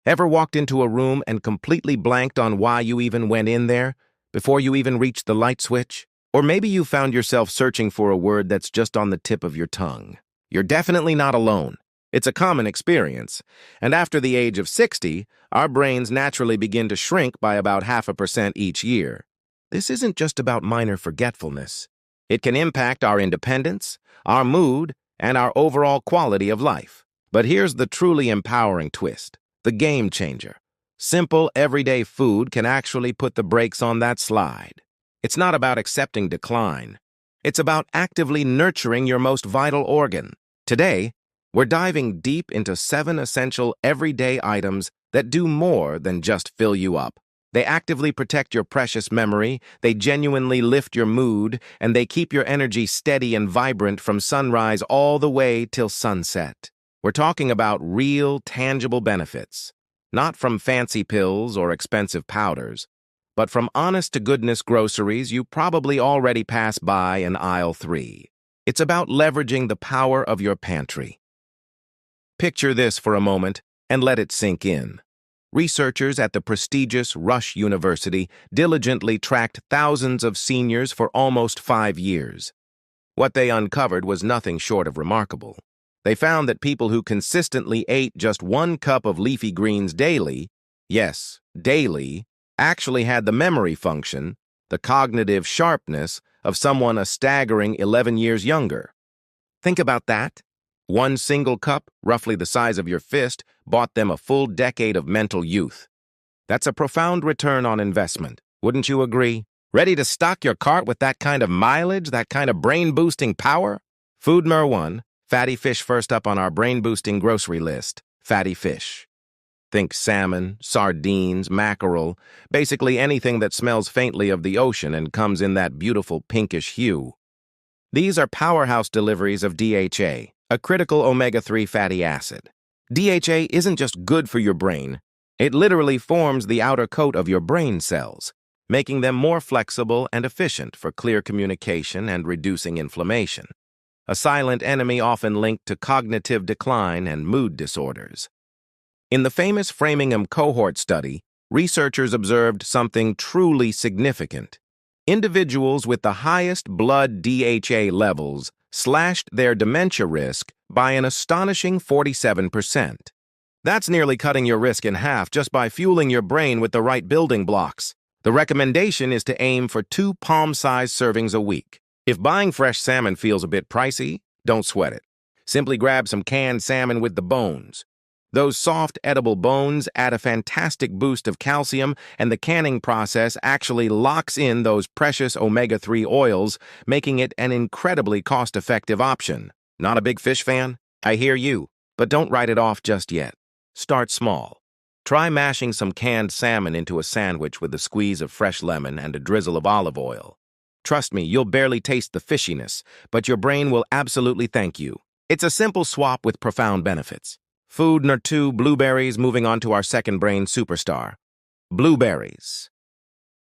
Ever walked into a room and completely blanked on why you even went in there, before you even reached the light switch? Or maybe you found yourself searching for a word that's just on the tip of your tongue. You're definitely not alone. It's a common experience. And after the age of 60, our brains naturally begin to shrink by about 0.5% each year. This isn't just about minor forgetfulness. It can impact our independence, our mood, and our overall quality of life. But here's the truly empowering twist. The game changer. Simple, everyday food can actually put the brakes on that slide. It's not about accepting decline. It's about actively nurturing your most vital organ. Today, we're diving deep into 7 essential everyday items that do more than just fill you up. They actively protect your precious memory, they genuinely lift your mood, and they keep your energy steady and vibrant from sunrise all the way till sunset. We're talking about real, tangible benefits, not from fancy pills or expensive powders, but from honest-to-goodness groceries you probably already pass by in aisle 3. It's about leveraging the power of your pantry. Picture this for a moment and let it sink in. Researchers at the prestigious Rush University diligently tracked thousands of seniors for almost 5 years. What they uncovered was nothing short of remarkable. They found that people who consistently ate just 1 cup of leafy greens daily, yes, daily, actually had the memory function, the cognitive sharpness of someone a staggering 11 years younger. Think about that. 1 single cup, roughly the size of your fist, bought them a full decade of mental youth. That's a profound return on investment, wouldn't you agree? Ready to stock your cart with that kind of mileage, that kind of brain-boosting power? Food number 1, fatty fish first up on our brain-boosting grocery list, fatty fish. Think salmon, sardines, mackerel, basically anything that smells faintly of the ocean and comes in that beautiful pinkish hue. These are powerhouse deliveries of DHA, a critical omega-3 fatty acid. DHA isn't just good for your brain, it literally forms the outer coat of your brain cells, making them more flexible and efficient for clear communication and reducing inflammation, a silent enemy often linked to cognitive decline and mood disorders. In the famous Framingham cohort study, researchers observed something truly significant. Individuals with the highest blood DHA levels slashed their dementia risk by an astonishing 47%. That's nearly cutting your risk in half just by fueling your brain with the right building blocks. The recommendation is to aim for 2 palm-sized servings a week. If buying fresh salmon feels a bit pricey, don't sweat it. Simply grab some canned salmon with the bones. Those soft, edible bones add a fantastic boost of calcium, and the canning process actually locks in those precious omega-3 oils, making it an incredibly cost-effective option. Not a big fish fan? I hear you, but don't write it off just yet. Start small. Try mashing some canned salmon into a sandwich with a squeeze of fresh lemon and a drizzle of olive oil. Trust me, you'll barely taste the fishiness, but your brain will absolutely thank you. It's a simple swap with profound benefits. Food number 2, blueberries, moving on to our second brain superstar. Blueberries.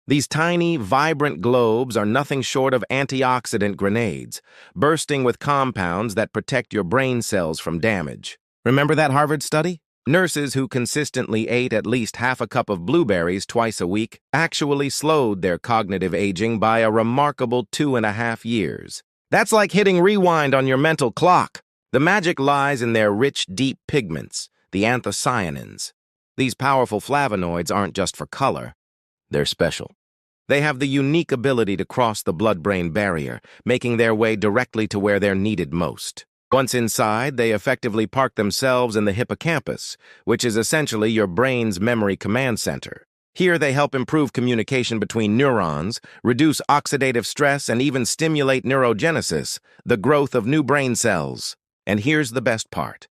These tiny, vibrant globes are nothing short of antioxidant grenades, bursting with compounds that protect your brain cells from damage. Remember that Harvard study? Nurses who consistently ate at least 1/2 cup of blueberries twice a week actually slowed their cognitive aging by a remarkable 2.5 years. That's like hitting rewind on your mental clock. The magic lies in their rich, deep pigments, the anthocyanins. These powerful flavonoids aren't just for color. They're special. They have the unique ability to cross the blood-brain barrier, making their way directly to where they're needed most. Once inside, they effectively park themselves in the hippocampus, which is essentially your brain's memory command center. Here they help improve communication between neurons, reduce oxidative stress, and even stimulate neurogenesis, the growth of new brain cells. And here's the best part.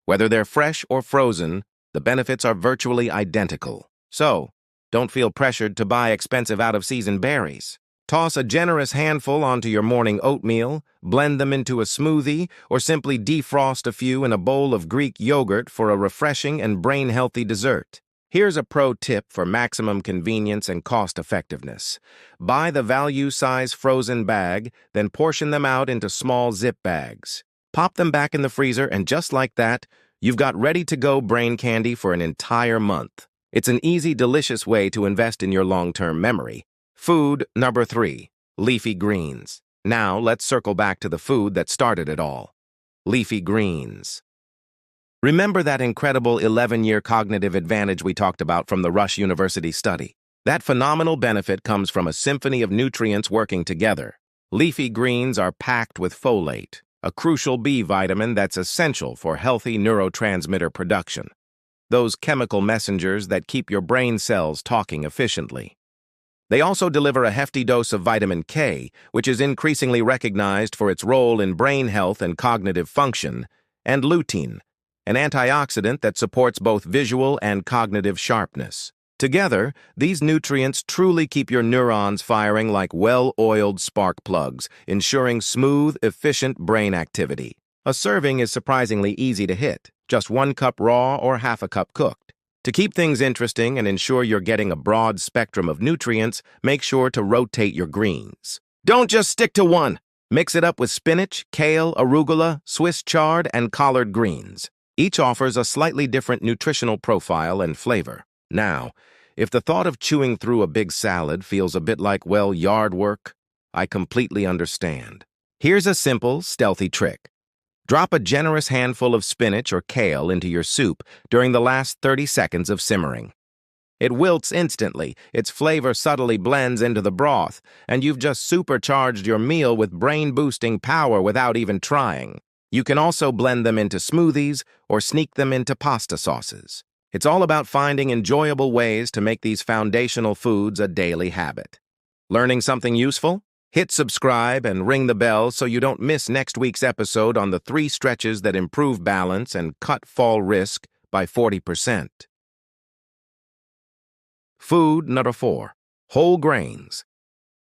Whether they're fresh or frozen, the benefits are virtually identical. So, don't feel pressured to buy expensive out-of-season berries. Toss a generous handful onto your morning oatmeal, blend them into a smoothie, or simply defrost a few in a bowl of Greek yogurt for a refreshing and brain-healthy dessert. Here's a pro tip for maximum convenience and cost-effectiveness. Buy the value-size frozen bag, then portion them out into small zip bags. Pop them back in the freezer, and just like that, You've got ready-to-go brain candy for an entire month. It's an easy, delicious way to invest in your long-term memory. Food number 3, leafy greens. Now, let's circle back to the food that started it all. Leafy greens. Remember that incredible 11-year cognitive advantage we talked about from the Rush University study? That phenomenal benefit comes from a symphony of nutrients working together. Leafy greens are packed with folate, a crucial B vitamin that's essential for healthy neurotransmitter production. Those chemical messengers that keep your brain cells talking efficiently. They also deliver a hefty dose of vitamin K, which is increasingly recognized for its role in brain health and cognitive function, and lutein, an antioxidant that supports both visual and cognitive sharpness. Together, these nutrients truly keep your neurons firing like well-oiled spark plugs, ensuring smooth, efficient brain activity. A serving is surprisingly easy to hit, just 1 cup raw or half a cup cooked. To keep things interesting and ensure you're getting a broad spectrum of nutrients, make sure to rotate your greens. Don't just stick to one. Mix it up with spinach, kale, arugula, Swiss chard, and collard greens. Each offers a slightly different nutritional profile and flavor. Now, if the thought of chewing through a big salad feels a bit like, well, yard work, I completely understand. Here's a simple, stealthy trick. Drop a generous handful of spinach or kale into your soup during the last 30 seconds of simmering. It wilts instantly, its flavor subtly blends into the broth, and you've just supercharged your meal with brain-boosting power without even trying. You can also blend them into smoothies or sneak them into pasta sauces. It's all about finding enjoyable ways to make these foundational foods a daily habit. Learning something useful? Hit subscribe and ring the bell so you don't miss next week's episode on the 3 stretches that improve balance and cut fall risk by 40%. Food number 4, whole grains.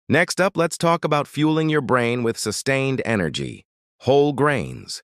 Next up, let's talk about fueling your brain with sustained energy. Whole grains.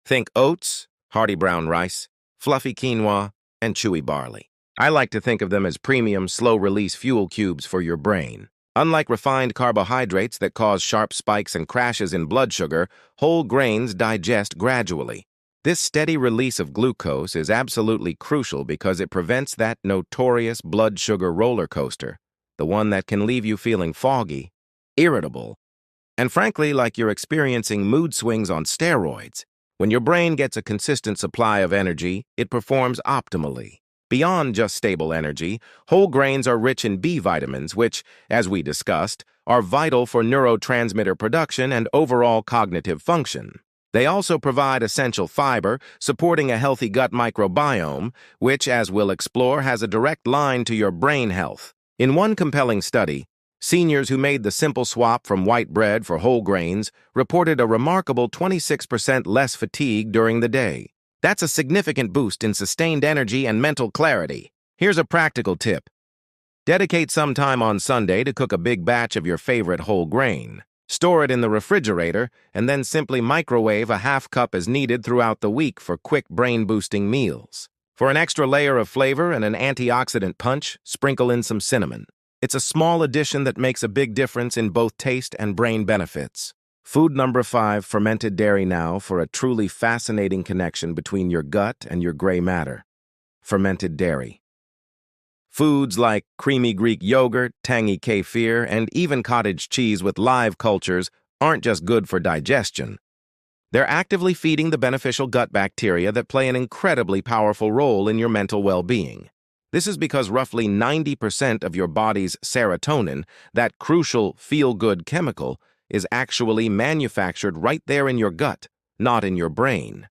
Think oats, hearty brown rice, fluffy quinoa, and chewy barley. I like to think of them as premium, slow-release fuel cubes for your brain. Unlike refined carbohydrates that cause sharp spikes and crashes in blood sugar, whole grains digest gradually. This steady release of glucose is absolutely crucial because it prevents that notorious blood sugar roller coaster, the one that can leave you feeling foggy, irritable, and frankly like you're experiencing mood swings on steroids. When your brain gets a consistent supply of energy, it performs optimally. Beyond just stable energy, whole grains are rich in B vitamins, which, as we discussed, are vital for neurotransmitter production and overall cognitive function. They also provide essential fiber, supporting a healthy gut microbiome, which, as we'll explore, has a direct line to your brain health. In one compelling study, seniors who made the simple swap from white bread for whole grains reported a remarkable 26% less fatigue during the day. That's a significant boost in sustained energy and mental clarity. Here's a practical tip. Dedicate some time on Sunday to cook a big batch of your favorite whole grain. Store it in the refrigerator, and then simply microwave a half cup as needed throughout the week for quick brain-boosting meals. For an extra layer of flavor and an antioxidant punch, sprinkle in some cinnamon. It's a small addition that makes a big difference in both taste and brain benefits. Food number 5, fermented dairy now for a truly fascinating connection between your gut and your gray matter. Fermented dairy. Foods like creamy Greek yogurt, tangy kefir, and even cottage cheese with live cultures aren't just good for digestion. They're actively feeding the beneficial gut bacteria that play an incredibly powerful role in your mental well-being. This is because roughly 90% of your body's serotonin, that crucial feel-good chemical, is actually manufactured right there in your gut, not in your brain.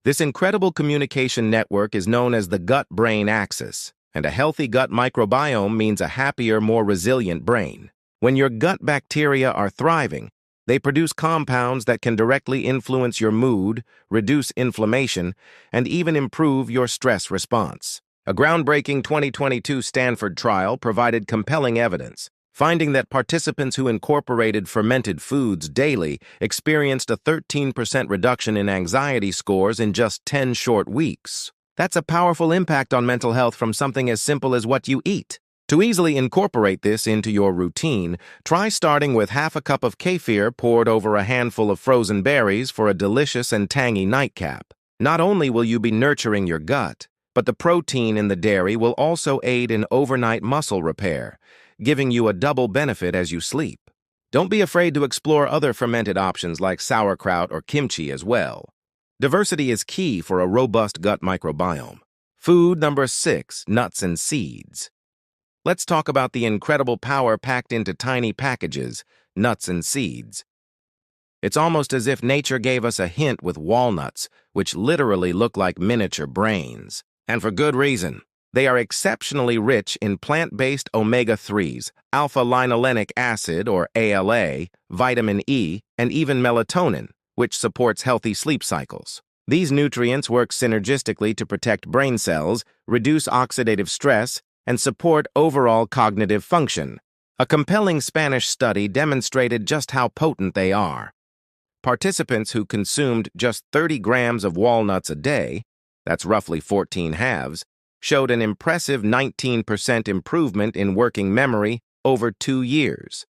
This incredible communication network is known as the gut-brain axis, and a healthy gut microbiome means a happier, more resilient brain. When your gut bacteria are thriving, they produce compounds that can directly influence your mood, reduce inflammation, and even improve your stress response. A groundbreaking 2022 Stanford trial provided compelling evidence, finding that participants who incorporated fermented foods daily experienced a 13% reduction in anxiety scores in just 10 short weeks. That's a powerful impact on mental health from something as simple as what you eat. To easily incorporate this into your routine, try starting with half a cup of kefir poured over a handful of frozen berries for a delicious and tangy nightcap. Not only will you be nurturing your gut, but the protein in the dairy will also aid in overnight muscle repair, giving you a double benefit as you sleep. Don't be afraid to explore other fermented options like sauerkraut or kimchi as well. Diversity is key for a robust gut microbiome. Food number 6, nuts and seeds. Let's talk about the incredible power packed into tiny packages, nuts and seeds. It's almost as if nature gave us a hint with walnuts, which literally look like miniature brains. And for good reason. They are exceptionally rich in plant-based omega-3s, alpha-linolenic acid, or ALA, vitamin E, and even melatonin, which supports healthy sleep cycles. These nutrients work synergistically to protect brain cells, reduce oxidative stress, and support overall cognitive function. A compelling Spanish study demonstrated just how potent they are. Participants who consumed just 30 grams of walnuts a day, that's roughly 14 halves, showed an impressive 19% improvement in working memory over 2 years.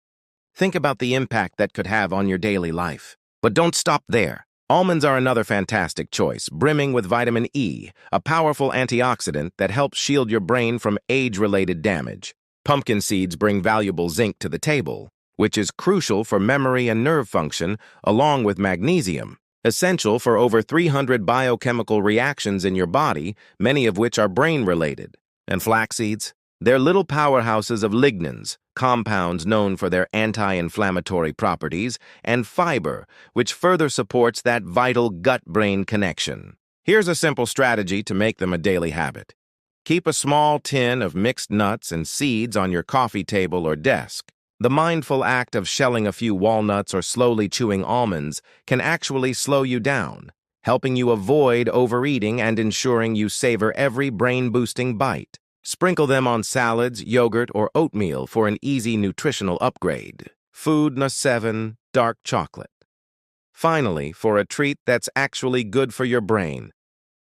Think about the impact that could have on your daily life. But don't stop there. Almonds are another fantastic choice, brimming with vitamin E, a powerful antioxidant that helps shield your brain from age-related damage. Pumpkin seeds bring valuable zinc to the table, which is crucial for memory and nerve function, along with magnesium, essential for over 300 biochemical reactions in your body, many of which are brain-related. And flax seeds? They're little powerhouses of lignans, compounds known for their anti-inflammatory properties, and fiber, which further supports that vital gut-brain connection. Here's a simple strategy to make them a daily habit. Keep a small tin of mixed nuts and seeds on your coffee table or desk. The mindful act of shelling a few walnuts or slowly chewing almonds can actually slow you down, helping you avoid overeating and ensuring you savor every brain-boosting bite. Sprinkle them on salads, yogurt, or oatmeal for an easy nutritional upgrade. Food number 7, dark chocolate. Finally, for a treat that's actually good for your brain,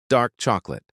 dark chocolate.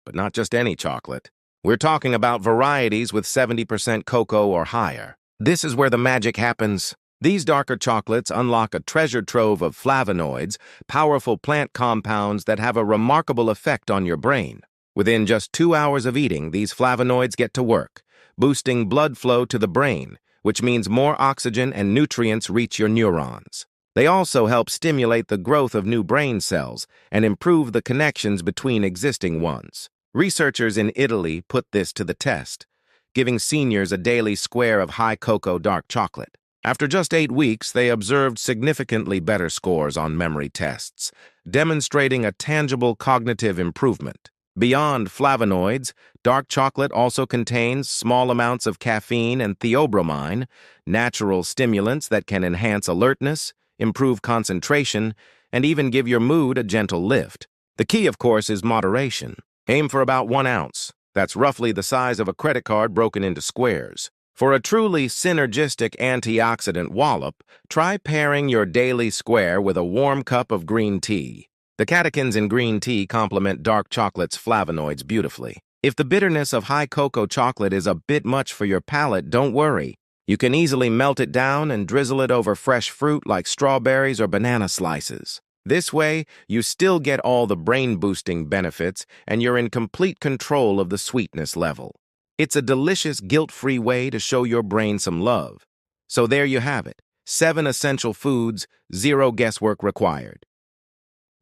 But not just any chocolate. We're talking about varieties with 70% cocoa or higher. This is where the magic happens. These darker chocolates unlock a treasure trove of flavonoids, powerful plant compounds that have a remarkable effect on your brain. Within just 2 hours of eating, these flavonoids get to work, boosting blood flow to the brain, which means more oxygen and nutrients reach your neurons. They also help stimulate the growth of new brain cells and improve the connections between existing ones. Researchers in Italy put this to the test, giving seniors a daily square of high cocoa dark chocolate. After just 8 weeks, they observed significantly better scores on memory tests, demonstrating a tangible cognitive improvement. Beyond flavonoids, dark chocolate also contains small amounts of caffeine and theobromine, natural stimulants that can enhance alertness, improve concentration, and even give your mood a gentle lift. The key, of course, is moderation. Aim for about 1 ounce. That's roughly the size of a credit card broken into squares. For a truly synergistic antioxidant wallop, try pairing your daily square with a warm cup of green tea. The catechins in green tea complement dark chocolate's flavonoids beautifully. If the bitterness of high cocoa chocolate is a bit much for your palate, don't worry. You can easily melt it down and drizzle it over fresh fruit like strawberries or banana slices. This way, you still get all the brain-boosting benefits and you're in complete control of the sweetness level. It's a delicious, guilt-free way to show your brain some love. So there you have it. 7 essential foods, 0 guesswork required.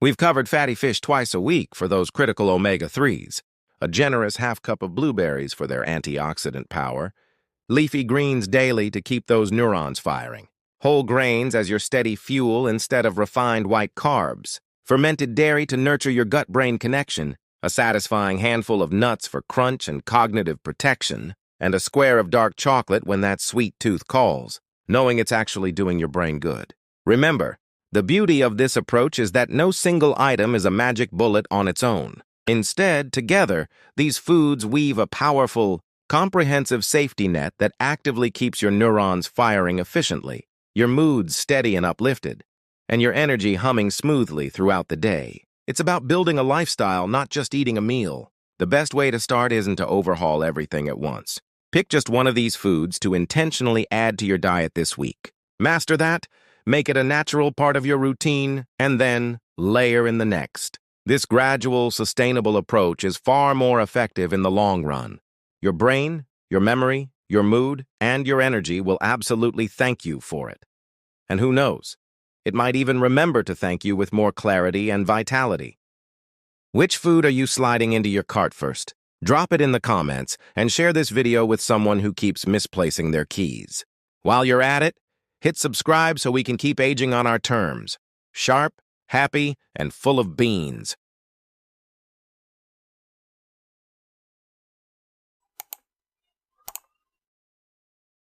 We've covered fatty fish twice a week for those critical omega-3s, a generous half cup of blueberries for their antioxidant power, leafy greens daily to keep those neurons firing, whole grains as your steady fuel instead of refined white carbs, fermented dairy to nurture your gut-brain connection, a satisfying handful of nuts for crunch and cognitive protection, and a square of dark chocolate when that sweet tooth calls, knowing it's actually doing your brain good. Remember, the beauty of this approach is that no single item is a magic bullet on its own. Instead, together, these foods weave a powerful, comprehensive safety net that actively keeps your neurons firing efficiently, your mood steady and uplifted, and your energy humming smoothly throughout the day. It's about building a lifestyle, not just eating a meal. The best way to start isn't to overhaul everything at once. Pick just one of these foods to intentionally add to your diet this week. Master that, make it a natural part of your routine, and then layer in the next. This gradual, sustainable approach is far more effective in the long run. Your brain, your memory, your mood, and your energy will absolutely thank you for it. And who knows, it might even remember to thank you with more clarity and vitality. Which food are you sliding into your cart first? Drop it in the comments and share this video with someone who keeps misplacing their keys. While you're at it, hit subscribe so we can keep aging on our terms. Sharp, happy, and full of beans.